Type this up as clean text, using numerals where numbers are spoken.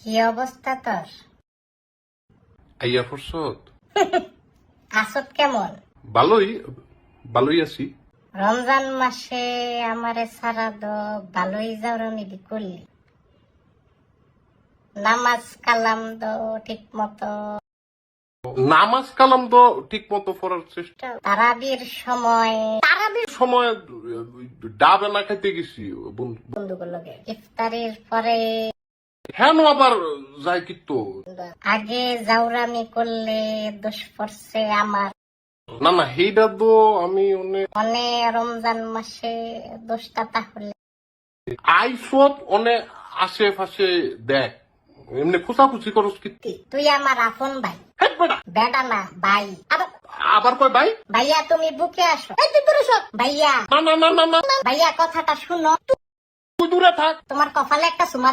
কি অবস্থা তোর? আইয়া ফুরসত আসত কেমন? ভালোই আছি। রমজান মাসে আমারে সারা দো ভালোই যাওরানি করলি। নামাজ কালাম দো ঠিক মতো, নামাজ কালাম তো ঠিক মতো পড়ার চেষ্টা। তারাবির সময় সময় ডাবে না খাইতে গেছি বন্ধু। বন্ধুগুলোকে ইফতারির পরে হ্যাঁ আবার যাই কিন্তু আগে যাওরামি করলে দোষ পড়ছে আমার। না সেইটা তো আমি মনে রমজান মাসে দোষটা তাহলে আইসত অনেক আশেপাশে দেখ এমনি খোঁচাখুচি করস কি তুই আমার আপন ভাই, হেট বেটা। বেটা না ভাই। আবার কয় ভাই? ভাইয়া তুমি বুকে আসো। এই তুই দূরে সর। ভাইয়া না ভাইয়া কথাটা শুনো। তুই দূরে থাক। তোমার কপালে একটা সুমা